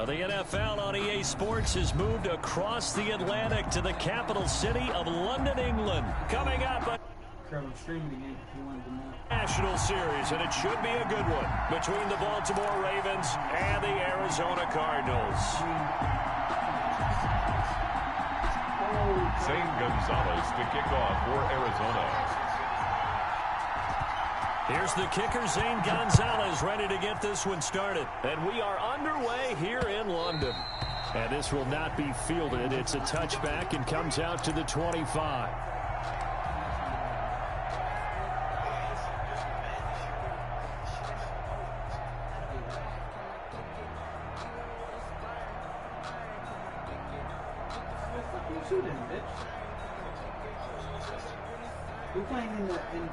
The NFL on EA Sports has moved across the Atlantic to the capital city of London, England. Coming up, National Series, and it should be a good one between the Baltimore Ravens and the Arizona Cardinals. Zane Gonzalez to kick off for Arizona. Here's the kicker, Zane Gonzalez, ready to get this one started. And we are underway here in London. And this will not be fielded. It's a touchback and comes out to the 25. We're playing in London.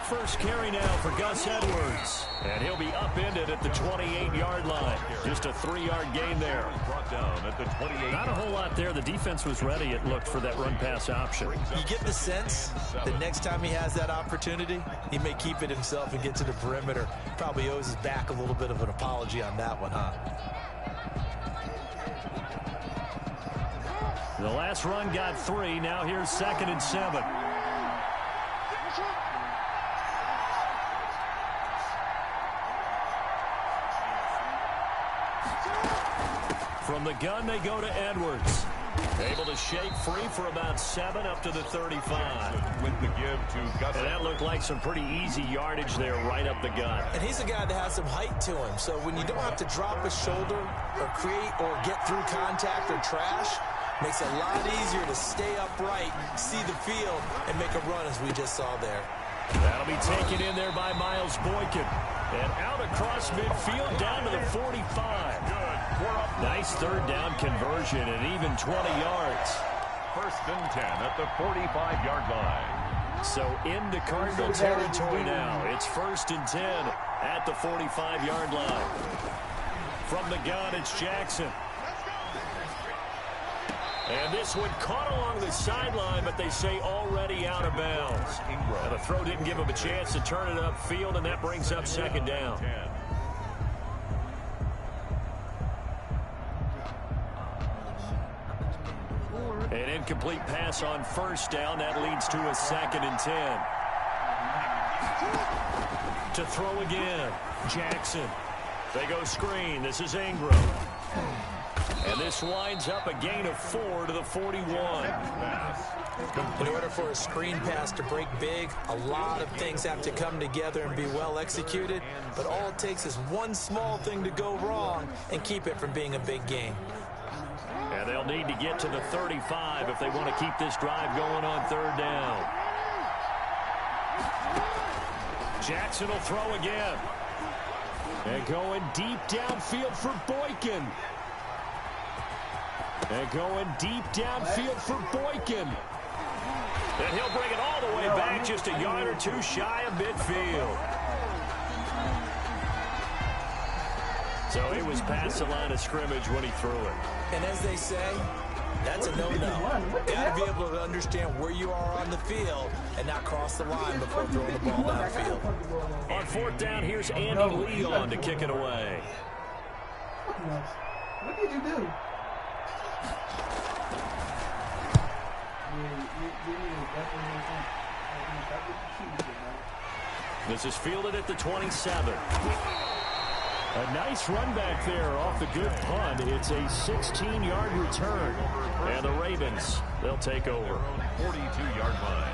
First carry now for Gus Edwards. And he'll be upended at the 28-yard line. Just a 3-yard gain there. Brought down at the 28. Not a whole lot there. The defense was ready, it looked, for that run-pass option. You get the sense that next time he has that opportunity, he may keep it himself and get to the perimeter. Probably owes his back a little bit of an apology on that one, huh? The last run got 3. Now here's 2nd and 7. From the gun, they go to Edwards. Able to shake free for about 7 up to the 35. With the give to Gus. And that looked like some pretty easy yardage there right up the gut. And he's a guy that has some height to him. So when you don't have to drop a shoulder or create or get through contact or trash, makes it a lot easier to stay upright, see the field, and make a run as we just saw there. That'll be taken in there by Miles Boykin. And out across midfield down to the 45. Nice 3rd down conversion and even 20 yards. 1st and 10 at the 45-yard line. So into Cardinal territory now. It's 1st and 10 at the 45-yard line. From the gun, it's Jackson. And this one caught along the sideline, but they say already out of bounds. And the throw didn't give him a chance to turn it upfield, and that brings up 2nd down. An incomplete pass on 1st down. That leads to a 2nd and 10. To throw again, Jackson. They go screen. This is Ingram. And this winds up a gain of 4 to the 41. In order for a screen pass to break big, a lot of things have to come together and be well executed. But all it takes is one small thing to go wrong and keep it from being a big gain. And they'll need to get to the 35 if they want to keep this drive going on 3rd down. Jackson will throw again. And going deep downfield for Boykin. And going deep downfield for Boykin. And he'll bring it all the way back, just a yard or 2 shy of midfield. So he was past the line of scrimmage when he threw it. And as they say, that's a no-no. Got to be able to understand where you are on the field and not cross the line before throwing the ball downfield. On 4th down, here's Andy Leon to kick it away. What did you do? This is fielded at the 27. A nice run back there off the good punt. It's a 16-yard return. And the Ravens, they'll take over. 42-yard line.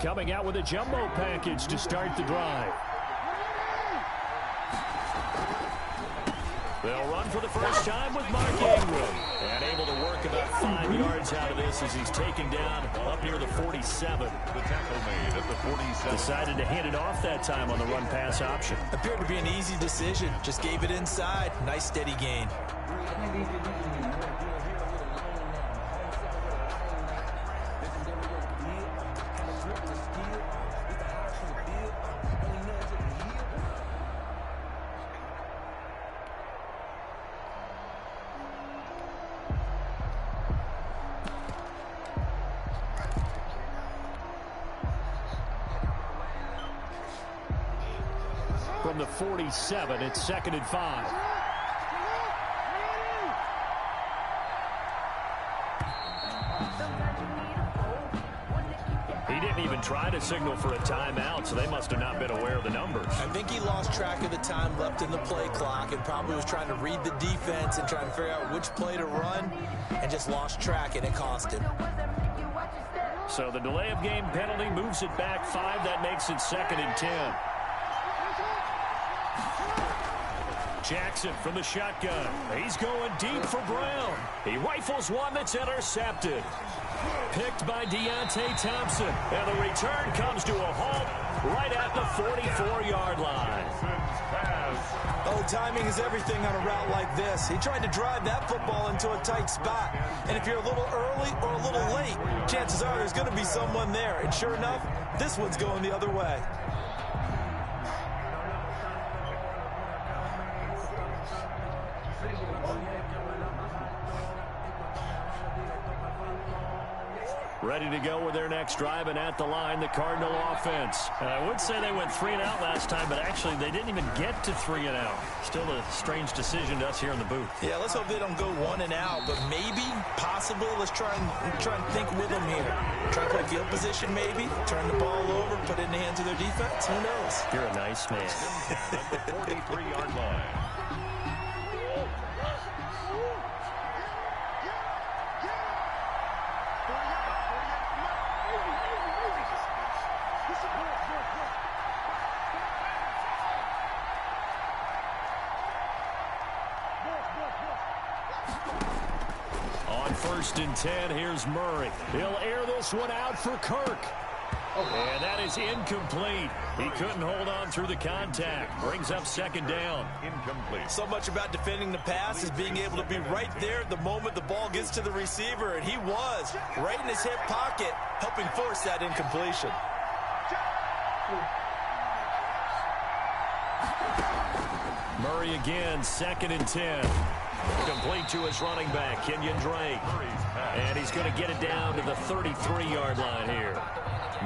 Coming out with a jumbo package to start the drive. They'll run for the first time with Mark Ingram. And able to work about 5 yards out of this as he's taken down up near the 47. The tackle made at the 47. Decided to hand it off that time on the run-pass option. Appeared to be an easy decision. Just gave it inside. Nice steady gain. from the 47. It's 2nd and 5. He didn't even try to signal for a timeout, so they must have not been aware of the numbers. I think he lost track of the time left in the play clock and probably was trying to read the defense and trying to figure out which play to run and just lost track, and it cost him. So the delay of game penalty moves it back 5. That makes it 2nd and 10. Jackson from the shotgun. He's going deep for Brown. He rifles one that's intercepted. Picked by Deontay Thompson. And the return comes to a halt right at the 44-yard line. Oh, timing is everything on a route like this. He tried to drive that football into a tight spot. And if you're a little early or a little late, chances are there's going to be someone there. And sure enough, this one's going the other way. Ready to go with their next drive, and at the line, the Cardinal offense. And I would say they went 3 and out last time, but actually they didn't even get to 3 and out. Still a strange decision to us here in the booth. Yeah, let's hope they don't go 1 and out, but maybe, possibly, let's try and think with them here. Try to play field position maybe, turn the ball over, put it in the hands of their defense. Who knows? You're a nice man. At the 43-yard line. On 1st and 10, here's Murray. He'll air this one out for Kirk. And that is incomplete. He couldn't hold on through the contact. Brings up 2nd down. Incomplete. So much about defending the pass is being able to be right there at the moment the ball gets to the receiver, and he was right in his hip pocket, helping force that incompletion. Murray again, 2nd and 10. Complete to his running back, Kenyon Drake. And he's going to get it down to the 33-yard line here.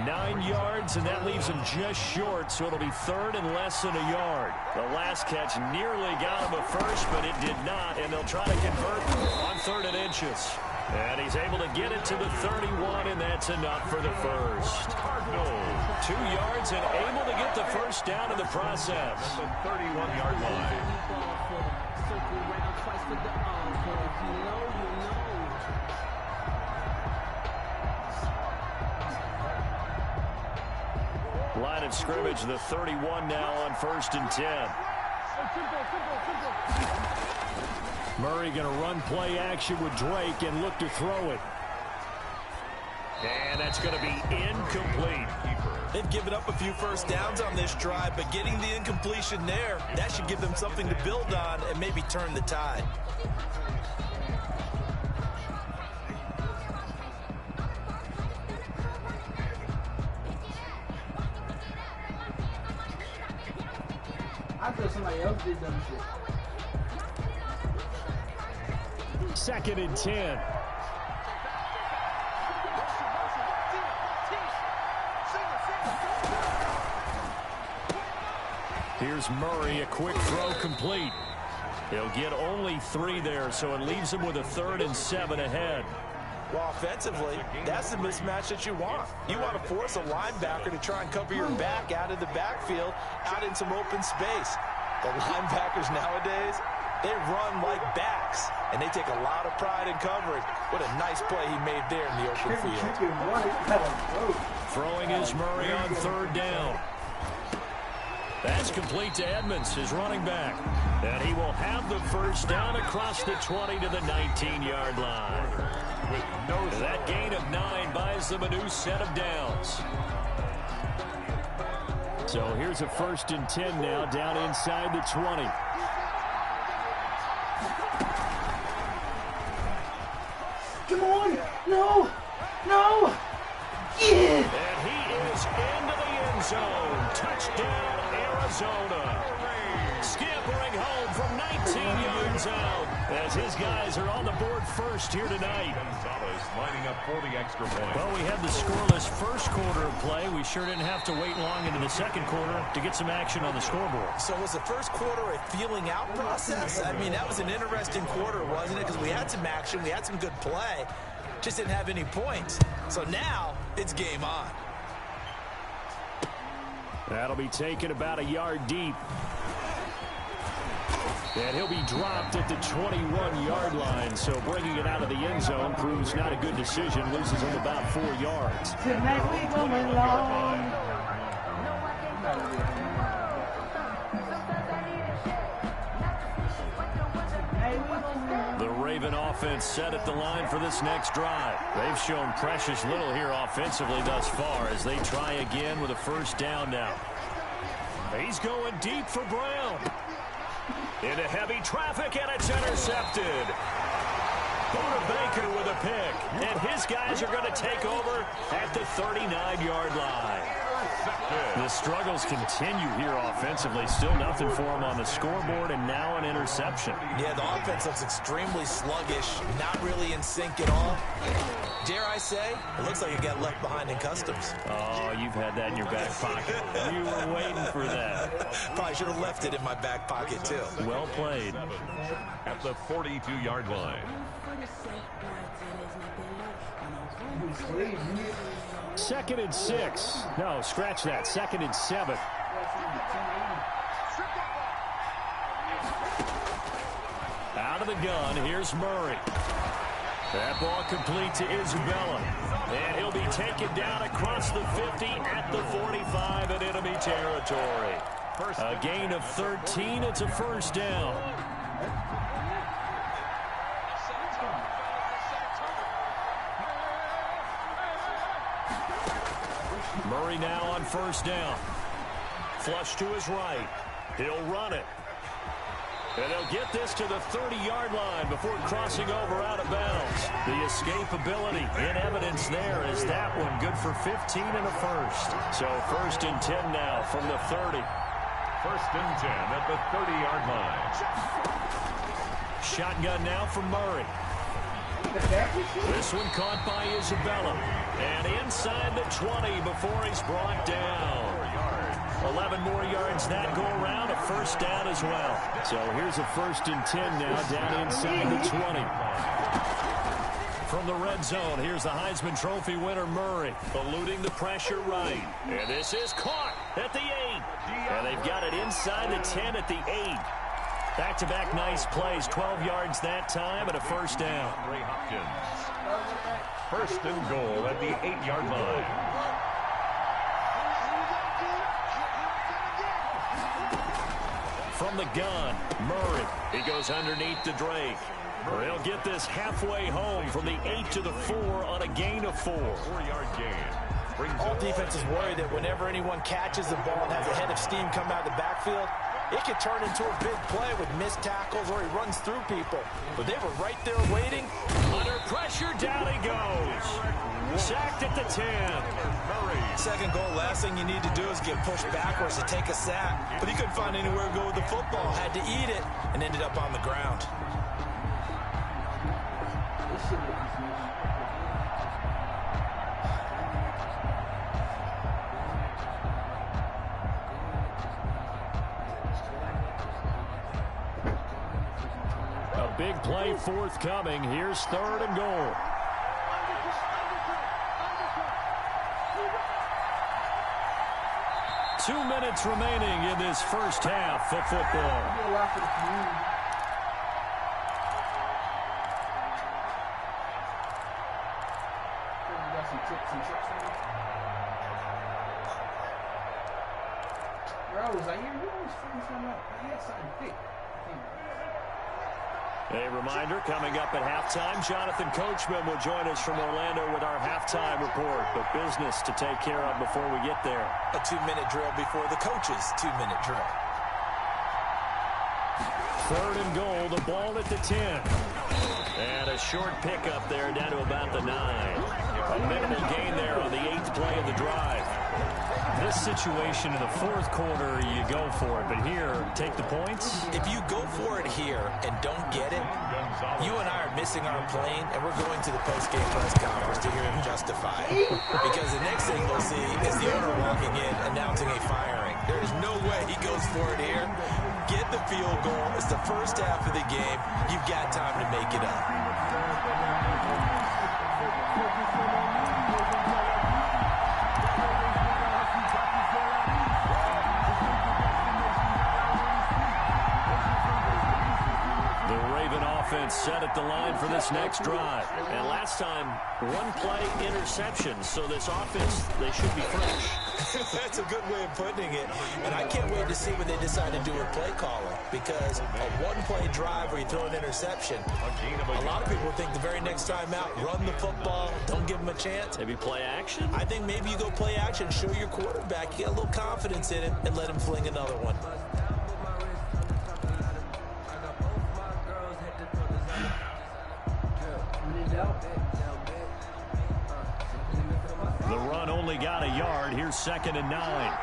9 yards, and that leaves him just short, so it'll be 3rd and less than a yard. The last catch nearly got him a first, but it did not, and they'll try to convert on 3rd and inches. And he's able to get it to the 31, and that's enough for the first. Cardinals, 2 yards and able to get the first down in the process. The 31-yard line. Line of scrimmage, the 31 now on 1st and 10. Murray going to run play action with Drake and look to throw it. And that's going to be incomplete. They've given up a few first downs on this drive, but getting the incompletion there, that should give them something to build on and maybe turn the tide. I thought somebody else did dumb shit. 2nd and 10. Here's Murray, a quick throw complete. He'll get only 3 there, so it leaves him with a 3rd and 7 ahead. Well, offensively, that's the mismatch that you want. You want to force a linebacker to try and cover your back out of the backfield, out in some open space. The linebackers nowadays, they run like backs, and they take a lot of pride in coverage. What a nice play he made there in the open field. Throwing is Murray on 3rd down. That's complete to Edmonds, his running back. And he will have the first down across the 20 to the 19-yard line. That gain of 9 buys them a new set of downs. So here's a 1st and 10 now down inside the 20. Come on! No! No! Yeah! And he is into the end zone. Touchdown, Arizona. Scampering home from 19 yards out as his guys are on the board first here tonight. Gonzalez lining up for the extra point. Well, we had the scoreless first quarter of play. We sure didn't have to wait long into the second quarter to get some action on the scoreboard. So was the first quarter a feeling out process? I mean, that was an interesting quarter, wasn't it? Because we had some action, we had some good play, just didn't have any points. So now it's game on. That'll be taken about a yard deep. And he'll be dropped at the 21-yard line. So bringing it out of the end zone proves not a good decision. Loses him about 4 yards. Tonight we going long. The Raven offense set at the line for this next drive. They've shown precious little here offensively thus far as they try again with a first down now. He's going deep for Brown. Into heavy traffic, and it's intercepted. Buda Baker with a pick, and his guys are going to take over at the 39-yard line. The struggles continue here offensively. Still nothing for him on the scoreboard, and now an interception. Yeah, the offense looks extremely sluggish, not really in sync at all. Dare I say, it looks like it got left behind in customs. Oh, you've had that in your back pocket. You were waiting for that. Probably should have left it in my back pocket, too. Well played. At the 42-yard line. Second and 6. No, scratch that. Second and 7. Out of the gun, here's Murray. That ball complete to Isabella. And he'll be taken down across the 50 at the 45 in enemy territory. A gain of 13. It's a first down. Murray now on first down. Flush to his right. He'll run it. And he'll get this to the 30-yard line before crossing over out of bounds. The escapability in evidence there is that one good for 15 and a first. So first and 10 now from the 30. First and 10 at the 30-yard line. Shotgun now from Murray. This one caught by Isabella. And inside the 20 before he's brought down. 11 more yards that go around, a first down as well. So here's a first and 10 now down inside the 20. From the red zone, here's the Heisman Trophy winner Murray, eluding the pressure right. And this is caught at the 8. And they've got it inside the 10 at the 8. Back-to-back nice plays, 12 yards that time and a first down. Ray Hopkins. First and goal at the 8-yard line. From the gun, Murray. He goes underneath the Drake. He'll get this halfway home from the 8 to the 4 on a gain of 4. 4-yard gain. All defenses worry that whenever anyone catches the ball and has a head of steam come out of the backfield, it could turn into a big play with missed tackles or he runs through people. But they were right there waiting. Under pressure, down he goes. Sacked at the 10. Second goal, last thing you need to do is get pushed backwards to take a sack. But he couldn't find anywhere to go with the football. Had to eat it and ended up on the ground. A big play forthcoming. Here's third and goal. Two minutes remaining in this first half of football. A reminder, coming up at halftime, Jonathan Coachman will join us from Orlando with our halftime report. But business to take care of before we get there. A 2-minute drill before the coach's 2-minute drill. Third and goal, the ball at the 10. And a short pickup there down to about the 9. A minimal gain there on the 8th play of the drive. this situation in the fourth quarter, you go for it. But here, take the points. If you go for it here and don't get it, you and I are missing our plane, and we're going to the post-game press conference to hear him justify it. Because the next thing we'll see is the owner walking in announcing a firing. There is no way he goes for it here. Get the field goal. It's the first half of the game. You've got time to make it up. Offense set at the line for this next drive. And last time, one play interception. So this offense, they should be fresh. That's a good way of putting it. And I can't wait to see what they decide to do with play calling. Because a one-play drive where you throw an interception, a lot of people think the very next time out, run the football, don't give them a chance. Maybe play action? I think maybe you go play action, show your quarterback, you get a little confidence in him, and let him fling another one. The run only got a yard. Here's 2nd and 9.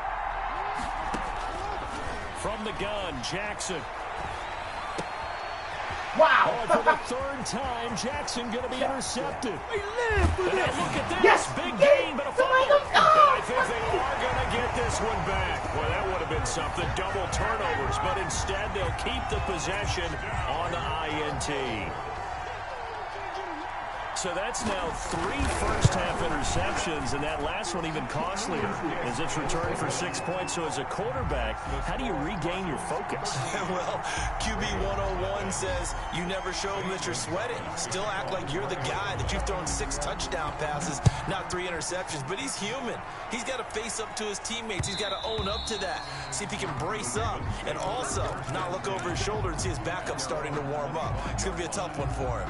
From the gun, Jackson. Wow. Oh, for the third time, Jackson going to be intercepted. And now look at this. Yes. Big gain, but a fumble. And I think they are going to get this one back. Well, that would have been something. Double turnovers, but instead they'll keep the possession on the INT. So that's now 3 first-half interceptions, and that last one even costlier as it's returned for 6 points. So as a quarterback, how do you regain your focus? Well, QB 101 says you never show them that you're sweating. Still act like you're the guy, that you've thrown 6 touchdown passes, not 3 interceptions. But he's human. He's got to face up to his teammates. He's got to own up to that. See if he can brace up and also not look over his shoulder and see his backup starting to warm up. It's going to be a tough one for him.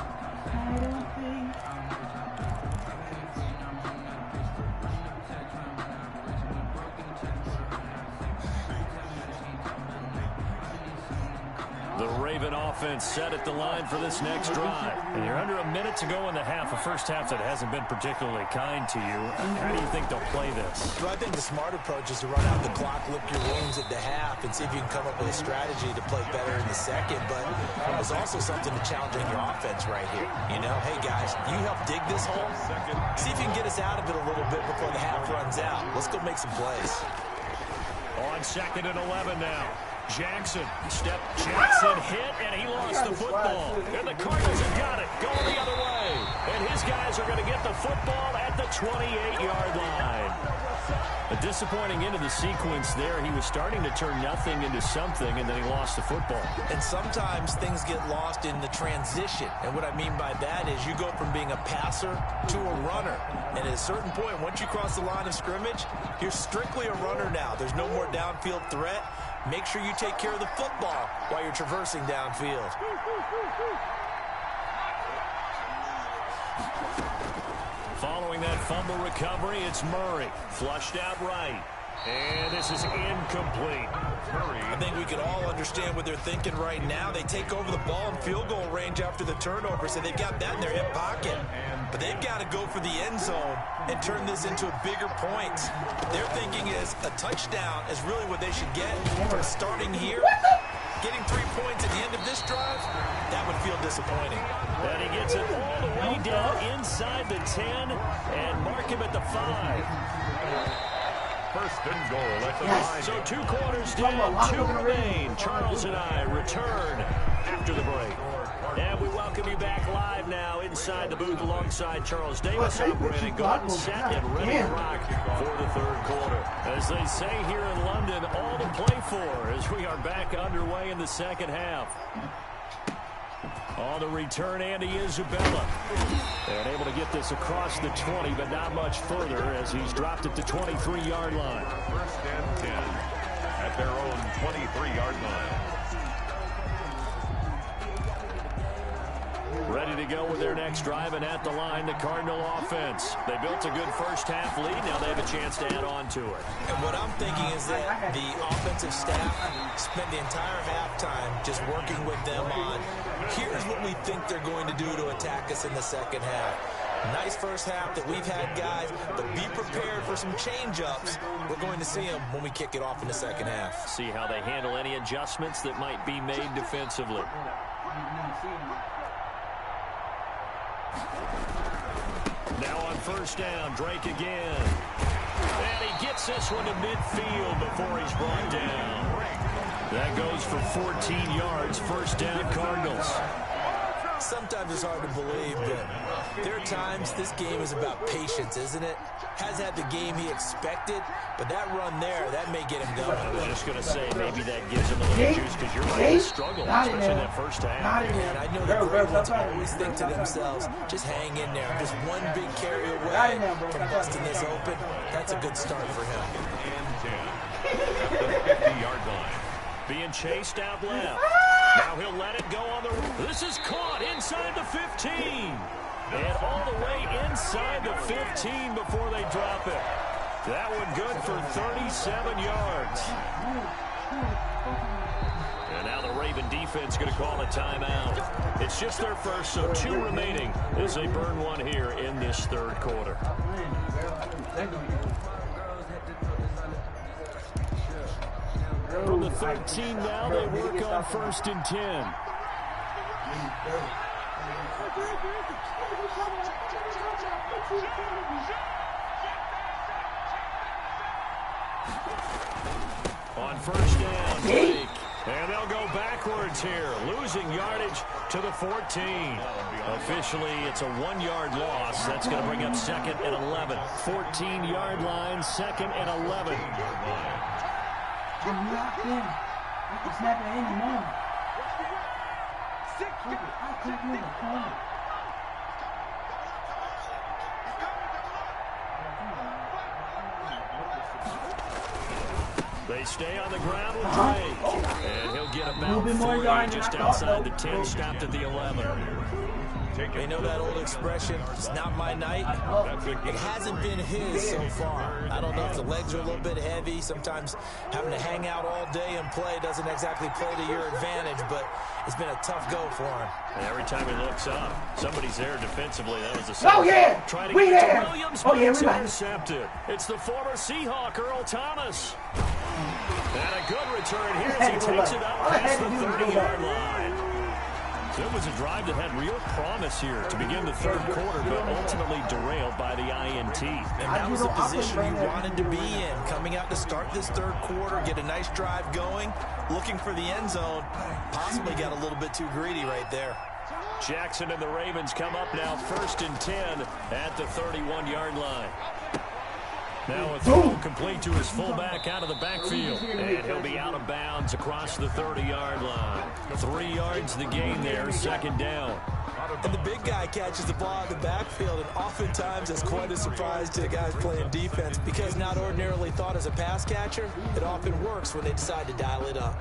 The Raven offense set at the line for this next drive. And you're under a minute to go in the half, a first half that hasn't been particularly kind to you. How do you think they'll play this? Well, I think the smart approach is to run out the clock, lick your wounds at the half, and see if you can come up with a strategy to play better in the second. But there's also something to challenge your offense right here. You know, hey, guys, you help dig this hole. See if you can get us out of it a little bit before the half runs out. Let's go make some plays. On 2nd and 11 now. Jackson hit, and he lost the football. And the Cardinals have got it, going the other way. And his guys are going to get the football at the 28-yard line. A disappointing end of the sequence there. He was starting to turn nothing into something, and then he lost the football. And sometimes things get lost in the transition. And what I mean by that is you go from being a passer to a runner. And at a certain point, once you cross the line of scrimmage, you're strictly a runner now. There's no more downfield threat. Make sure you take care of the football while you're traversing downfield. Following that fumble recovery, it's Murray. Flushed out right. And this is incomplete. I think we can all understand what they're thinking right now. They take over the ball in field goal range after the turnover, so they've got that in their hip pocket. But they've got to go for the end zone and turn this into a bigger point. Their thinking is a touchdown is really what they should get for starting here. Getting 3 points at the end of this drive, that would feel disappointing. And he gets it all the way down inside the 10 and mark him at the 5. 1st and goal at the line. So 2 quarters down, 2 remain. Charles and I return after the break. And we welcome you back live now inside the booth alongside Charles Davis. I'm Brandon Gordon, set and ready to rock for the 3rd quarter. As they say here in London, all to play for as we are back underway in the 2nd half. On the return, Andy Isabella. And able to get this across the 20, but not much further as he's dropped at the 23-yard line. 1st and 10 at their own 23-yard line. Ready to go with their next drive, and at the line, the Cardinal offense. They built a good first-half lead. Now they have a chance to add on to it. And what I'm thinking is that the offensive staff spent the entire halftime just working with them on, here's what we think they're going to do to attack us in the second half. Nice first half that we've had, guys, but be prepared for some change-ups. We're going to see them when we kick it off in the second half. See how they handle any adjustments that might be made defensively. Now on first down, Drake again. And he gets this one to midfield before he's brought down. That goes for 14 yards, first down Cardinals. Sometimes it's hard to believe, but there are times this game is about patience, isn't it? Has had the game he expected, but that run there, that may get him going. I was just going to say, maybe that gives him a little juice because you're right to struggle, especially in that first half. And I know the great ones always think to themselves, just hang in there. Just one big carry away from busting this open. That's a good start for him. The 50-yard line. Being chased out left. Now he'll let it go on the... This is caught inside the 15. And all the way inside the 15 before they drop it. That one good for 37 yards. And now the Raven defense going to call a timeout. It's just their first, so 2 remaining as they burn one here in this third quarter. From the 13 now, they work on first and 10. On first down, Drake. And they'll go backwards here, losing yardage to the 14. Officially, it's a 1-yard loss. That's going to bring up second and 11. 14-yard line, second and 11. I'm locked in. I can snap at any moment. I can't do the corner. They stay on the ground with Drake. And he'll get about 3 just outside the 10, stopped at the 11. They know that old expression, it's not my night. It hasn't been his so far. I don't know if the legs are a little bit heavy. Sometimes having to hang out all day and play doesn't exactly play to your advantage, but it's been a tough go for him. And every time he looks up, somebody's there defensively. That was the second. Oh, yeah! Trying to We get there! to Williams, Oh, yeah, it's we got it. intercepted. It's the former Seahawk, Earl Thomas. And a good return here as he takes it up past the 30-yard line. So it was a drive that had real promise here to begin the third quarter, but ultimately derailed by the INT. And that was the position you wanted to be in. Coming out to start this third quarter, get a nice drive going, looking for the end zone. Possibly got a little bit too greedy right there. Jackson and the Ravens come up now first and 10 at the 31-yard line. Now a throw complete to his fullback out of the backfield. And he'll be out of bounds across the 30-yard line. 3 yards the gain there, second down. And the big guy catches the ball in the backfield, and oftentimes it's quite a surprise to the guys playing defense because not ordinarily thought as a pass catcher, it often works when they decide to dial it up.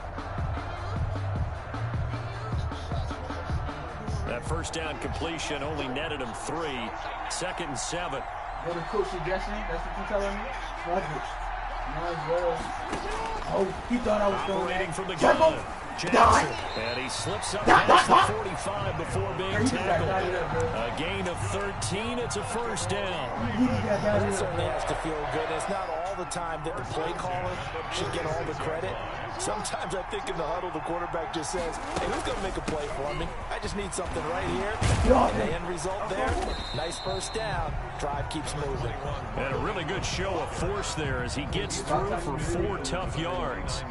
That first down completion only netted him 3. Second and 7. What a cool suggestion. That's what you're telling me? Oh, he thought I was going operating from the gun. Jackson. And he slips up past the 45 before being tackled. A gain of 13. It's a first down. It certainly has to feel good. It's not all the time that the play caller should get all the credit. Sometimes I think in the huddle, the quarterback just says, hey, who's going to make a play for me? I just need something right here. And the end result there, nice first down. Drive keeps moving. And a really good show of force there as he gets through for 4 tough yards.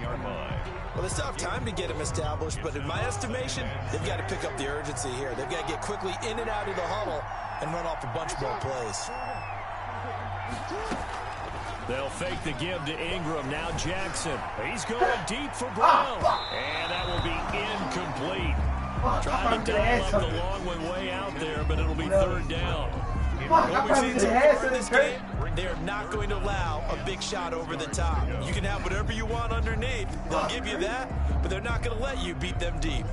Well, they still have time to get him established, but in my estimation, they've got to pick up the urgency here. They've got to get quickly in and out of the huddle and run off a bunch more plays. They'll fake the give to Ingram. Now Jackson. He's going deep for Brown. And that will be incomplete. Trying to dial up the long one way out there, but it'll be third down. What we've seen so far in this game, they're not going to allow a big shot over the top. You can have whatever you want underneath. They'll give you that, but they're not going to let you beat them deep.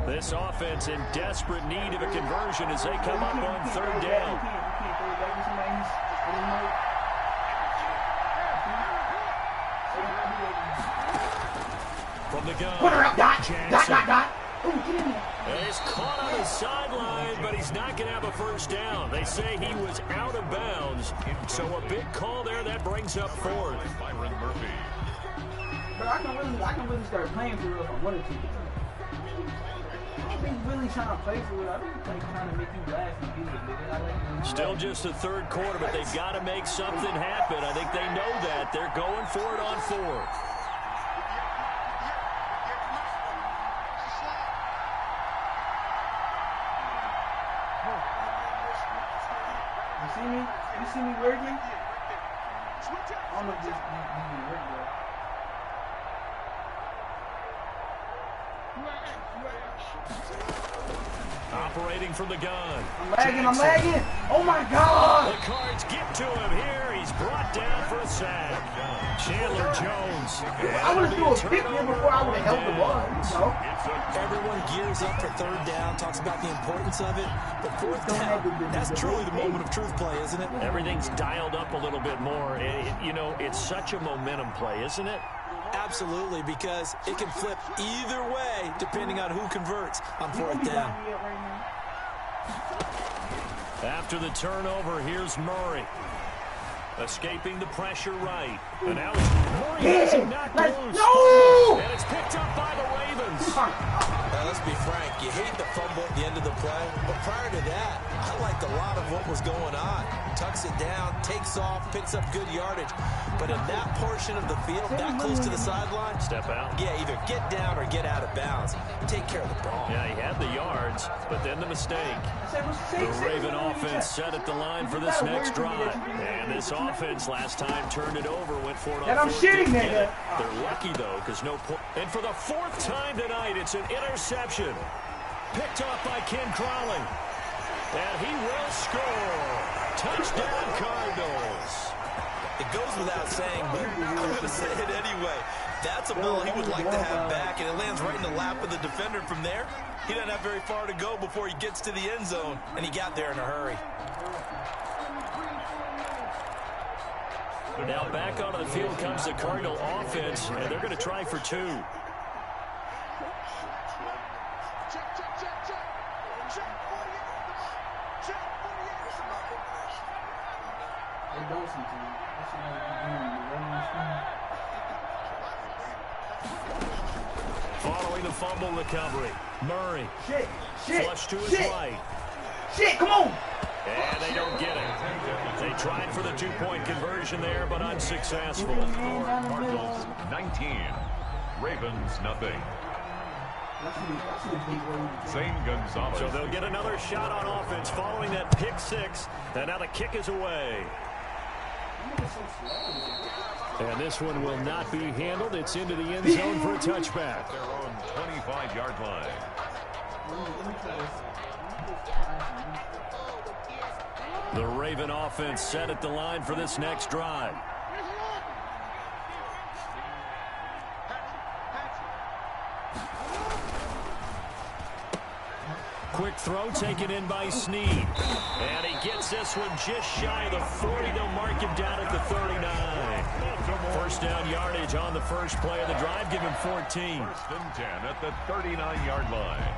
This offense in desperate need of a conversion as they come up on third down. From the gun, Jackson. And he's caught on the sideline, but he's not going to have a first down. They say he was out of bounds. So a big call there. That brings up fourth. Byron Murphy. But I can really start playing for real if I wanted to. I don't think really trying to play for real. I think like trying to make you laugh and beat it, nigga. Still just the third quarter, but they've got to make something happen. I think they know that. They're going for it on fourth. You see me working? I don't know if this is working, bro. Operating from the gun. I'm lagging. Oh my God! The Cards get to him here. He's brought down for a sack. Chandler Jones. I would have threw a pick there before I would have held the ball. You know? Everyone gears up for third down, talks about the importance of it, but fourth down, that's truly the moment of truth play, isn't it? Everything's dialed up a little bit more. You know, it's such a momentum play, isn't it? Absolutely, because it can flip either way depending on who converts on fourth down. After the turnover, here's Murray. Escaping the pressure right. And now Murray has it knocked loose. No! And it's picked up by the Ravens. Let's be frank, you hate the fumble at the end of the play, but prior to that, I liked a lot of what was going on. Tucks it down, takes off, picks up good yardage. But in that portion of the field, that close to the sideline, step out. Yeah, either get down or get out of bounds. Take care of the ball. Yeah, he had the yards, but then the mistake. The Raven offense set at the line for this next drive. And this offense last time turned it over, went for it on fourth. They're lucky, though, because no point. And for the fourth time tonight, it's an interception. Picked off by Ken Crowley. And he will score. Touchdown, Cardinals. It goes without saying, but I'm going to say it anyway. That's a ball he would like to have back, and it lands right in the lap of the defender from there. He doesn't have very far to go before he gets to the end zone, and he got there in a hurry. Now back onto the field comes the Cardinal offense, and they're going to try for two. Following the fumble recovery, Murray. Flush to his right. Come on! And they don't get it. They tried for the two-point conversion there, but unsuccessful. Cardinals 19, Ravens nothing. Zane Gonzalez. So they'll get another shot on offense following that pick six. And now the kick is away. And this one will not be handled. It's into the end zone for a touchback. Their own 25-yard line. The Raven offense set at the line for this next drive. Quick throw taken in by Snead. And he gets this one just shy of the 40. They'll mark him down at the 39. First down yardage on the first play of the drive. Give him 14. First and 10 at the 39-yard line.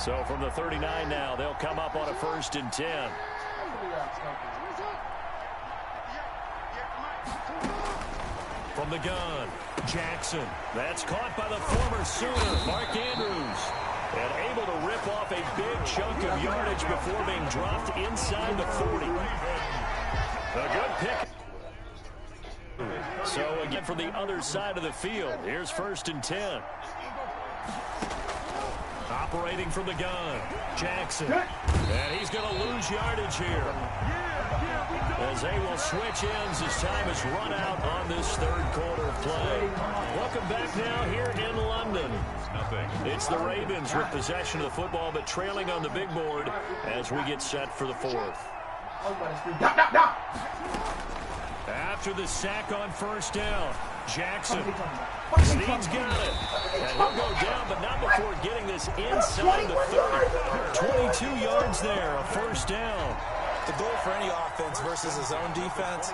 So from the 39 now, they'll come up on a first and 10. From the gun, Jackson. That's caught by the former Sooner, Mark Andrews. And able to rip off a big chunk of yardage before being dropped inside the 40. A good pick. So again from the other side of the field, here's first and 10. Operating from the gun, Jackson. And he's going to lose yardage here. As they will switch ends as time is run out on this third quarter of play. Welcome back now here in London. It's the Ravens with possession of the football, but trailing on the big board as we get set for the fourth. After the sack on first down, Jackson. Snead's got it. And he'll go down, but not before getting this inside the 30. 22 yards there, a first down. The goal for any offense versus a zone defense,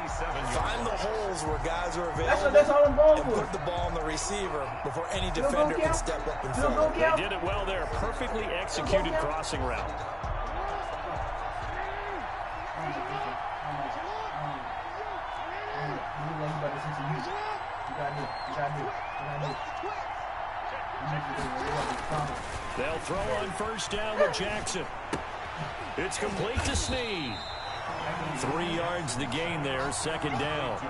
find the holes where guys are available that's all I'm going and for. put the ball on the receiver before any defender can step up and fill it. They did it well there. Perfectly executed crossing route. They'll throw on first down with Jackson. It's complete to Snead. 3 yards the gain there, second down.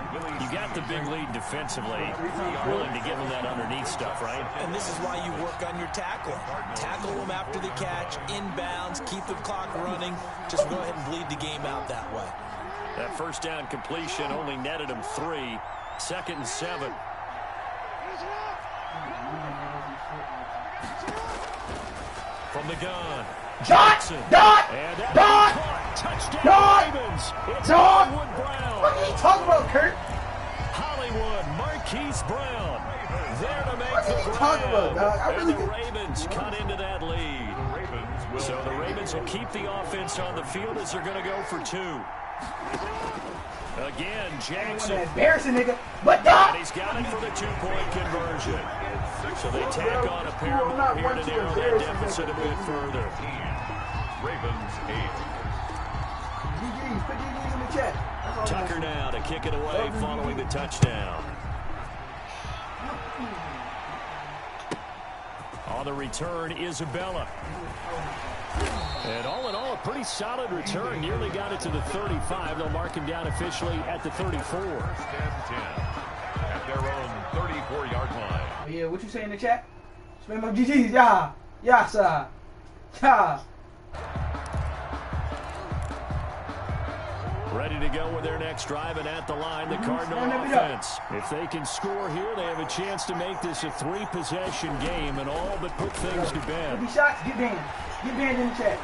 You got the big lead defensively. Willing to give them that underneath stuff, right? And this is why you work on your tackling. Tackle them after the catch, inbounds, keep the clock running. Just go ahead and bleed the game out that way. That first down completion only netted him 3. 2nd and 7. From the gun. Jackson. And that touchdown Ravens. It's Hollywood Brown. What are you talking about, Kurt? Hollywood Marquise Brown. There to make What are you talking about, dog? and the Ravens cut into that lead. So the Ravens will keep the offense on the field as they're going to go for 2. Again, Jackson. Embarrassing, nigga. But And he's got it for the 2-point conversion. So they tack on a pair more here to narrow that deficit a bit further. Ravens 8. GG's. Put GG's in the chat. Tucker now to kick it away following the touchdown. On the return, Isabella. And all in all, a pretty solid return. Nearly got it to the 35. They'll mark him down officially at the 34. 10-10 at their own 34-yard line. Oh, yeah, what you say in the chat? Spam my GG's. Yeah. Yeah, sir. Yeah. Ready to go with their next drive, and at the line, the Cardinal offense. If they can score here, they have a chance to make this a 3-possession game and all but put things to bed. Get shots, get banned. Get banned in the chat.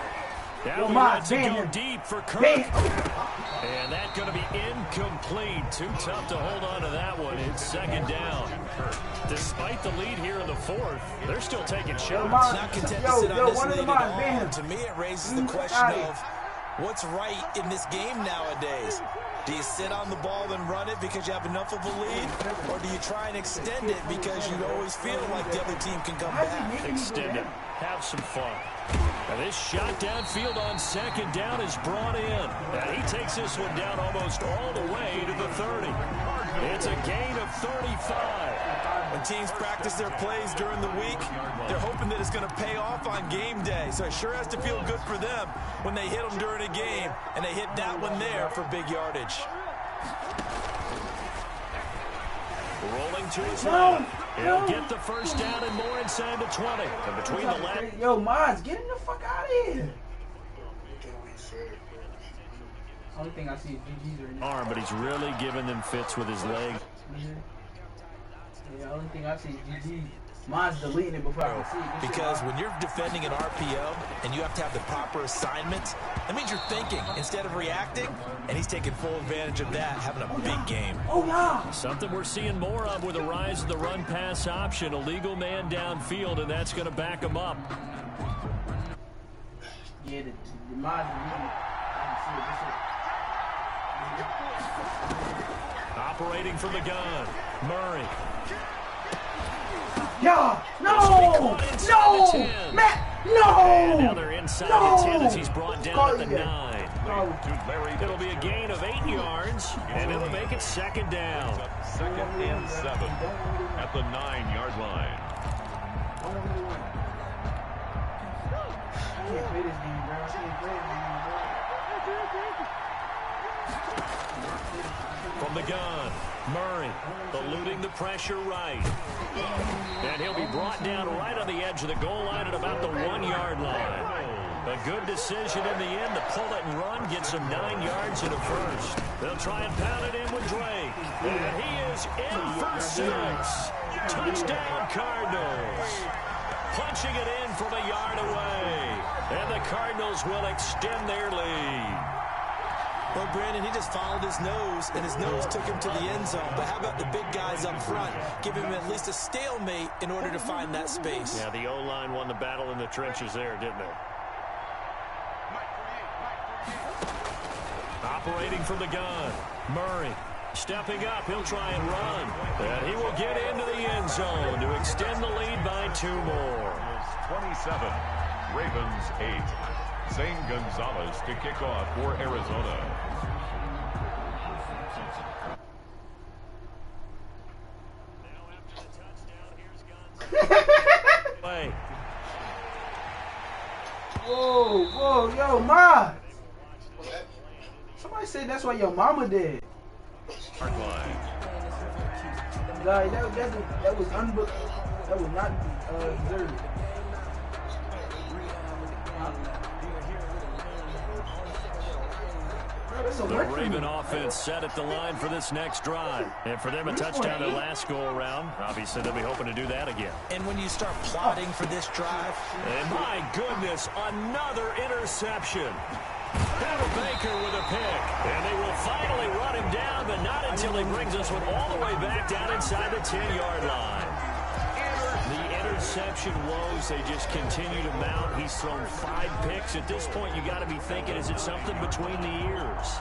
Now he lets it go deep for Kirk. And that's going to be incomplete. Too tough to hold on to that one. It's 2nd down. Despite the lead here in the 4th, they're still taking shots. Not content to sit on this lead at all. To me, it raises the question of what's right in this game nowadays. Do you sit on the ball and run it because you have enough of a lead? Or do you try and extend it because you always feel like the other team can come back? Extend it. Have some fun. And this shot downfield on 2nd down is brought in. And he takes this one down almost all the way to the 30. It's a gain of 35. When teams practice their plays during the week, they're hoping that it's going to pay off on game day. So it sure has to feel good for them when they hit them during a game, and they hit that one there for big yardage. Rolling to his left. He'll get the first down and more inside the 20. And between the left. Yo, Mons, get him the fuck out of here. Only thing I see is GG's right now. Arm, but he's really giving them fits with his leg. Yeah, the only thing I see is GG's. Mine's deleting it before I can see it. Because when you're defending an RPO and you have to have the proper assignments, that means you're thinking instead of reacting, and he's taking full advantage of that, having a big game. Oh, yeah. Something we're seeing more of with the rise of the run-pass option. A legal man downfield, and that's going to back him up. Yeah, the mine's deleting it. Operating from the gun, Murray. Yeah! No! No! Matt! No! And now they're inside the 10 as he's brought down at the 9. It'll be a gain of 8 yards, and it'll make it 2nd down. 2nd and 7 at the 9-yard line. I can't play this game, bro. I can't play this game, bro. From the gun, Murray eluding the pressure right. And he'll be brought down right on the edge of the goal line at about the 1-yard line. A good decision in the end to pull it and run, gets him 9 yards and a first. They'll try and pound it in with Drake. And he is in for 6. Touchdown, Cardinals. Punching it in from a yard away. And the Cardinals will extend their lead. Well, Brandon, he just followed his nose, and his nose took him to the end zone. But how about the big guys up front? Give him at least a stalemate in order to find that space. Yeah, the O-line won the battle in the trenches there, didn't it? Operating from the gun. Murray stepping up. He'll try and run. And he will get into the end zone to extend the lead by 2 more. 27. Ravens 8. Zane Gonzalez to kick off for Arizona. Whoa, yo, Ma! Somebody said that's what your mama did. Hardline. Like, that was that was not deserved. The Raven offense set at the line for this next drive. And for them, a touchdown their last go-around. Obviously, they'll be hoping to do that again. And when you start plotting for this drive... And my goodness, another interception. Battle Baker with a pick. And they will finally run him down, but not until he brings us one all the way back down inside the 10-yard line. The interception woes, they just continue to mount. He's thrown 5 picks. At this point, you got to be thinking, is it something between the ears?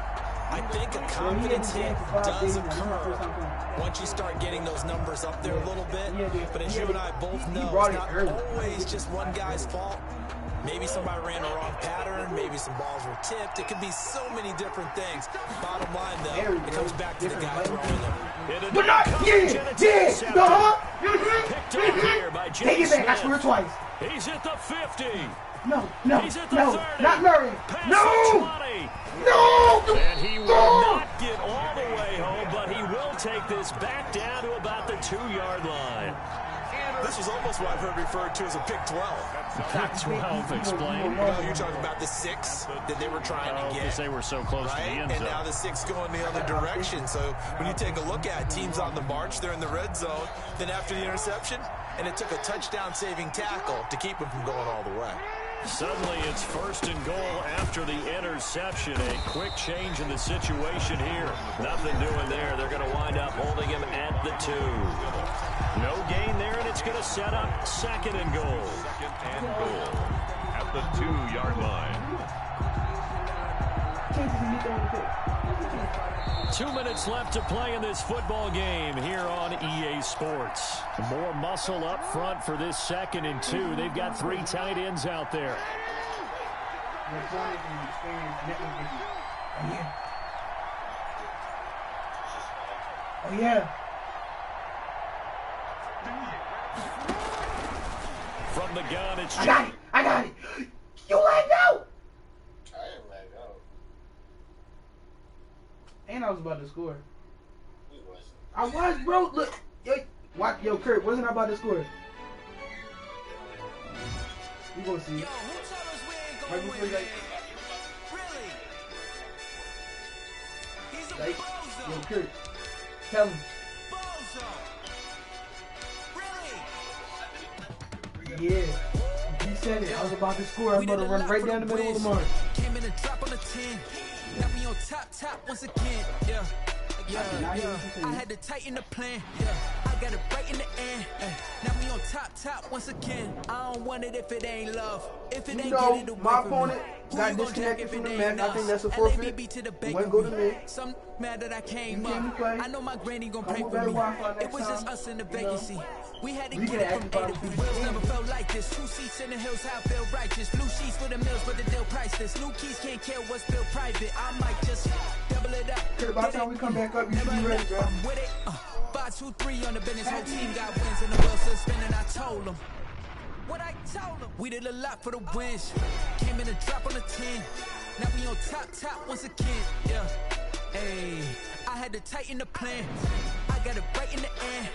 I think a confidence hit does occur once you start getting those numbers up there a little bit. But as you and I both know, it's not always just one guy's fault. Maybe somebody ran the wrong pattern. Maybe some balls were tipped. It could be so many different things. Bottom line, though, it comes back to the guy throwing them. But not, Picked up here by Jimmy Take it back, I swear twice. He's at the 50. No, He's at the 30. not Murray. Pass No! 20. No! And he will not get all the way home, but he will take this back down to about the 2-yard line. This was almost what I've heard referred to as a pick 12. Pick 12, explain. Well, you're talking about the 6 that they were trying to get. Because they were so close to the end zone. And now the 6 going the other direction. So when you take a look at teams on the march, they're in the red zone. Then after the interception, and it took a touchdown-saving tackle to keep them from going all the way. Suddenly it's 1st and goal after the interception. A quick change in the situation here. Nothing doing there. They're going to wind up holding him at the 2. No gain there, and it's going to set up 2nd and goal. 2nd and goal at the 2-yard line. 2 minutes left to play in this football game here on EA Sports. More muscle up front for this 2nd and 2. They've got 3 tight ends out there. Oh, yeah. From the gun, it's... I got it. You let go. I didn't let go. And I was about to score. You wasn't. I was, bro. Look. Yo, Kurt, wasn't I about to score? You gonna see. Yo, who told us we ain't Right gonna before win? you like, Really? He's a like, bozo. yo, Kurt, tell him. Bozo. Really? Yeah. He said it. I was about to score. I was about to run right down the middle of the mark. Came in and drop on the 10. Now we on top once again. Yeah. I had to tighten the plan. Yeah. I got it right in the end. Now we on top once again. I don't want it if it ain't love. If it ain't get it away my from opponent me. got disconnected from the match. I think that's a forfeit. Wouldn't go to me. Some mad that I came You came up. to play. I know my granny gon' pray Come for with me. better Wi-Fi It was next just time. us in the You know. vacancy. We had to We get can it from act A to about B. it. Wheels never felt like this. 2 seats in the hills, how I feel righteous. Blue sheets for the mills, but the deal priceless. New keys can't kill what's built private. I might just double it up. Kurt, by the time we come back up, you should be ready, bro. I'm with it. 5, 2, 3 on the business. Whole team got wins and the wheels still spinning. I told them. What I told them. We did a lot for the wins. Came in and drop on the 10. Now we on top once again. Yeah. Hey, I had to tighten the plan. I got it right in the end.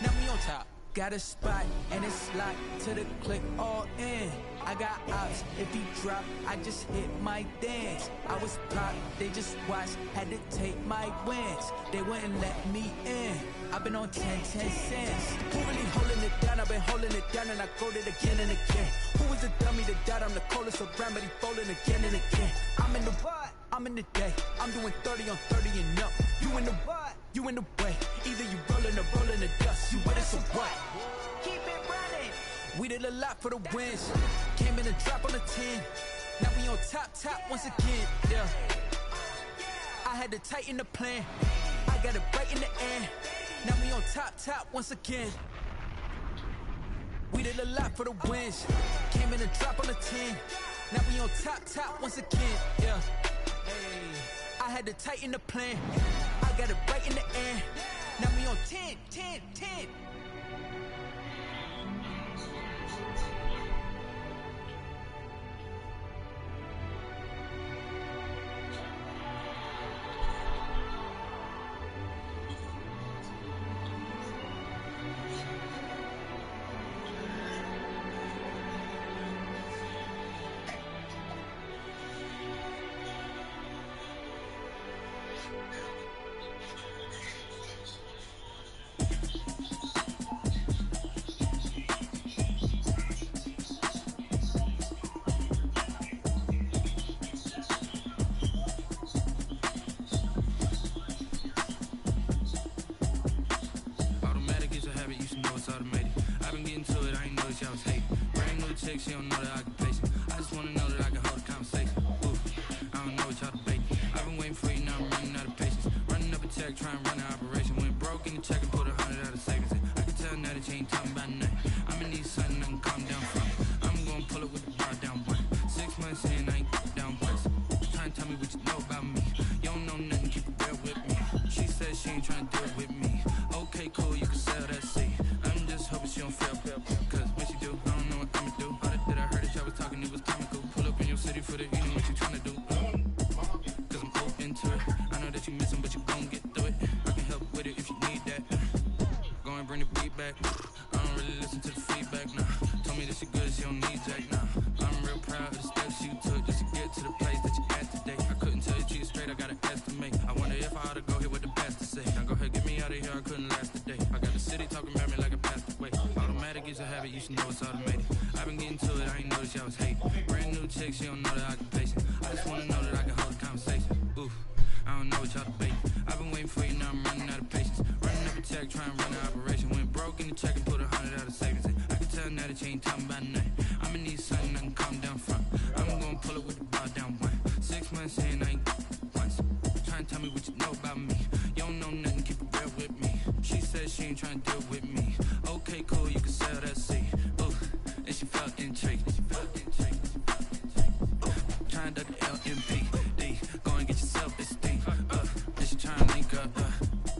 Now we on top. Got a spot and it's locked to the click all in. I got ops, if he drop, I just hit my dance. I was popped, they just watched, had to take my wins. They wouldn't let me in. I've been on 10 cents. Who really holding it down? I've been holding it down and I quote it again and again. Who was the dummy that died? I'm the coldest around, but he falling again and again. I'm in the what? I'm in the day. I'm doing 30 on 30 and up. You in the what? You in the way. Either you rolling or rolling the dust. You with us or what? Keep it running. We did a lot for the wins. Came in and drop on the 10. Now we on top once again. Yeah. I had to tighten the plan. I got it right in the end. Now we on top once again. We did a lot for the wins. Came in a drop on the 10. Now we on top once again. Yeah. Hey. I had to tighten the plan. I got it right in the end. Now we on 10. She don't know that I can place it. I just wanna know that I can hold a conversation. Ooh, I don't know what y'all debating. I've been waiting for you, now I'm running out of patience. Running up a check, trying to run an operation. Went broke in the check and put 100 out of savings. I can tell now that you ain't talking about nothing. I'ma need something I can calm down from. I'm gonna pull it with the bar down one. 6 months in, I ain't down once. Trying to tell me what you know about me. You don't know nothing, keep it real with me. She said she ain't trying to deal with me. Okay, cool, you can sell that seed. I'm just hoping she don't fail. Cause when she do, I don't know what I'ma do. Talking, it was comical. Pull up in your city for the evening, what you tryna do? Cause I'm open to it. I know that you missing, but you gon' get through it. I can help with it if you need that. Go and bring the beat back. I don't really listen to the feedback, nah. Told me that she good, she don't need Jack, nah. I'm real proud of the steps you took just to get to the place that you at today. I couldn't tell you cheese straight, I gotta estimate. I wonder if I ought to go here with the best to say. Now go ahead, get me out of here, I couldn't last today. I got the city talking about me like I passed away. Automatic is a habit, you should know it's automated. I've been getting to it, I ain't noticed y'all was hating. Brand new chick, she don't know that I can place it. I just wanna know that I can hold a conversation. Ooh, I don't know what y'all debating. I've been waiting for you, now I'm running out of patience. Running up a check, trying to run an operation. Went broke in the check and put 100 out of savings. I can tell now that you ain't talking about nothing. I'ma need something I can calm down from. I'm gonna pull it with the bar down one. 6 months in, I ain't once. Trying to tell me what you know about me. You don't know nothing, keep it real with me. She said she ain't trying to deal with me. Okay, cool, you can sell that seed. Ooh, and she felt intrigued. Trying to duck the LMPD. Go and get your self-esteem. And she trying to link up.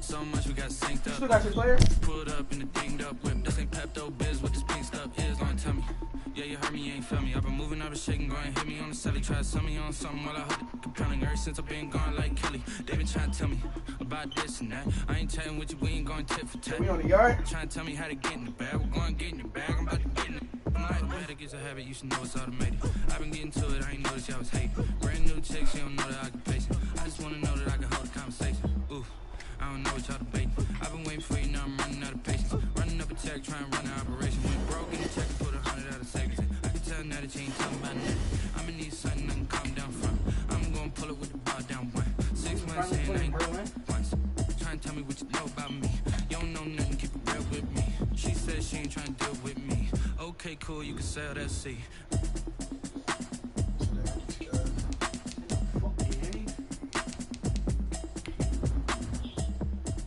So much we got synced up. Still got your player? Pulled up in the dinged up whip. This ain't Pepto-Biz, what this pink stuff is. Long tell me. Yeah, you heard me, you ain't feel me. I've been moving, I've been shaking, go and hit me on the celly. Try to sell me on something while I hold it compelling. Ever since I've been gone like Kelly, they been trying to tell me about this and that. I ain't chatting with you, we ain't going tit for tat. We on the yard? Trying to tell me how to get in the bag. We're going to get in the bag, I'm about to get in it. Automatic is a habit, you should know it's automated. I've been getting to it, I ain't noticed y'all was hating. Brand new chick, she don't know that I can place it. I just wanna know that I can hold a conversation. Ooh, I don't know what y'all debating. I've been waiting for you, now I'm running out of patience. Running up a check, trying to run an operation. Went broke in the check and put 100 out of savings. I can tell now that you ain't talking about nothing. I'ma need something I can calm down from. I'm gonna pull it with the bar down one. 6 months in, I ain't once. Trying to tell me what you know about me. You don't know nothing, keep it real with me. She said she ain't trying to deal with me. Okay, cool, you can sell that seed.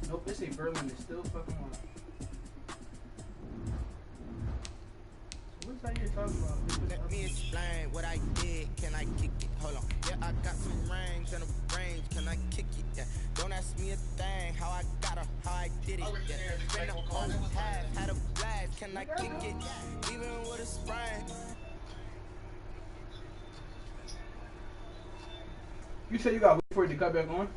Nope, this ain't Berlin, it's still fucking on. So what's that you're talking about? Let me explain what I did. Can I kick it? Hold on. Yeah, I got some rings and a range. Can I kick it? Yeah. Don't ask me a thing. How I got her, how I did it. Yeah. Been the whole half, had a blast. Can I kick it? Even with a sprain. You said you gotta wait for it to cut back on?